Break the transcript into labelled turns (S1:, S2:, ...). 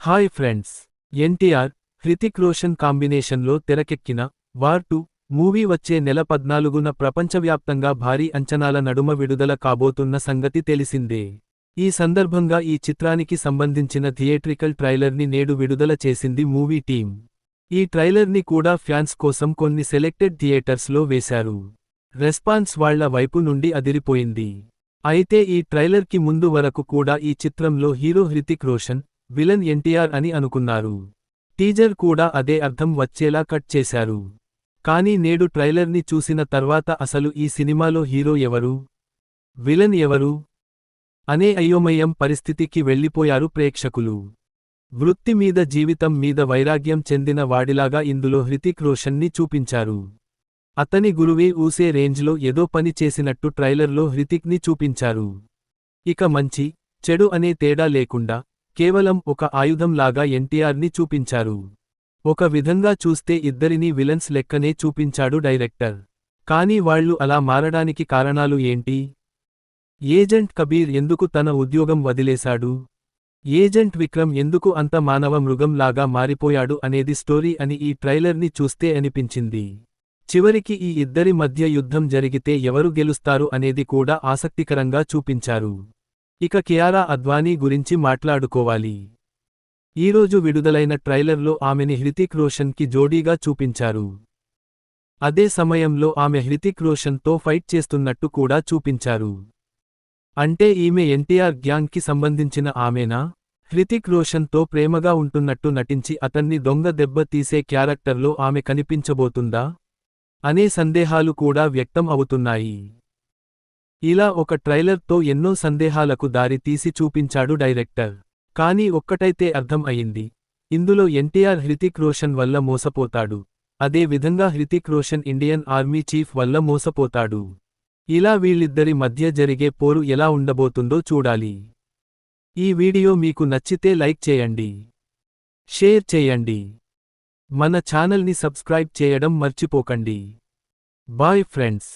S1: Hi friends. NTR, Hrithik Roshan కాంబినేషన్లో తెరకెక్కిన war 2 movie వచ్చే నెల 14న ప్రపంచవ్యాప్తంగా భారీ అంచనాల నడుమ విడుదల కాబోతున్న సంగతి తెలిసిందే. ఈ సందర్భంగా ఈ చిత్రానికి సంబంధించిన థియేట్రికల్ ట్రైలర్ని నేడు విడుదల చేసింది మూవీ టీం. ఈ ట్రైలర్ని కూడా ఫ్యాన్స్ కోసం కొన్ని సెలెక్టెడ్ థియేటర్స్లో వేశారు. రెస్పాన్స్ వాళ్ల వైపు నుండి అదిరిపోయింది. అయితే ఈ ట్రైలర్కి ముందు వరకు కూడా ఈ చిత్రంలో హీరో హృతిక్ రోషన్, విలన్ ఎన్టీఆర్ అని అనుకున్నారు. టీజర్ కూడా అదే అర్థం వచ్చేలా కట్ చేశారు. కానీ నేడు ట్రైలర్ని చూసిన తర్వాత అసలు ఈ సినిమాలో హీరో ఎవరు, విలన్ ఎవరు అనే అయోమయం పరిస్థితికి వెళ్లిపోయారు ప్రేక్షకులు. వృత్తి మీద జీవితం మీద వైరాగ్యం చెందిన వాడిలాగా ఇందులో హృతిక్ రోషన్ని చూపించారు. అతని గురువే ఊసే రేంజ్లో ఏదో పని చేసినట్టు ట్రైలర్లో హృతిక్ని చూపించారు. ఇక మంచి, చెడు అనే తేడా లేకుండా కేవలం ఒక ఆయుధంలాగా ఎన్టీఆర్ని చూపించారు. ఒక విధంగా చూస్తే ఇద్దరినీ విలన్స్ లెక్కనే చూపించాడు డైరెక్టర్. కానీ వాళ్లు అలా మారడానికి కారణాలు ఏంటి? ఏజెంట్ కబీర్ ఎందుకు తన ఉద్యోగం వదిలేశాడు? ఏజెంట్ విక్రమ్ ఎందుకు అంత మానవ మృగంలాగా మారిపోయాడు అనేది స్టోరీ అని ఈ ట్రైలర్ని చూస్తే అనిపించింది. చివరికి ఈ ఇద్దరి మధ్య యుద్ధం జరిగితే ఎవరు గెలుస్తారు అనేది కూడా ఆసక్తికరంగా చూపించారు. ఇక కియారా అద్వానీ గురించి మాట్లాడుకోవాలి. ఈరోజు విడుదలైన ట్రైలర్లో ఆమెని హృతిక్ రోషన్కి జోడీగా చూపించారు. అదే సమయంలో ఆమె హృతిక్ రోషన్తో ఫైట్ చేస్తున్నట్టు కూడా చూపించారు. అంటే ఈమె ఎన్టీఆర్ గ్యాంగ్కి సంబంధించిన ఆమెనా? హృతిక్ రోషన్తో ప్రేమగా ఉంటున్నట్టు నటించి అతన్ని దొంగ దెబ్బ తీసే క్యారెక్టర్లో ఆమె కనిపించబోతుందా అనే సందేహాలు కూడా వ్యక్తం అవుతున్నాయి. ఇలా ఒక ట్రైలర్తో ఎన్నో సందేహాలకు దారి తీసి చూపించాడు డైరెక్టర్. కానీ ఒక్కటైతే అర్థం అయింది. ఇందులో ఎన్టీఆర్ హృతిక్ రోషన్ వల్ల మోసపోతాడు. అదే విధంగా Hrithik Roshan Indian army chief వల్ల మోసపోతాడు. ఇలా వీళ్ళిద్దరి మధ్య జరిగే పోరు ఎలా ఉండబోతుందో చూడాలి. ఈ వీడియో మీకు నచ్చితే లైక్ చేయండి, షేర్ చేయండి. మన ఛానల్ని సబ్స్క్రైబ్ చేయడం మర్చిపోకండి. Bye friends.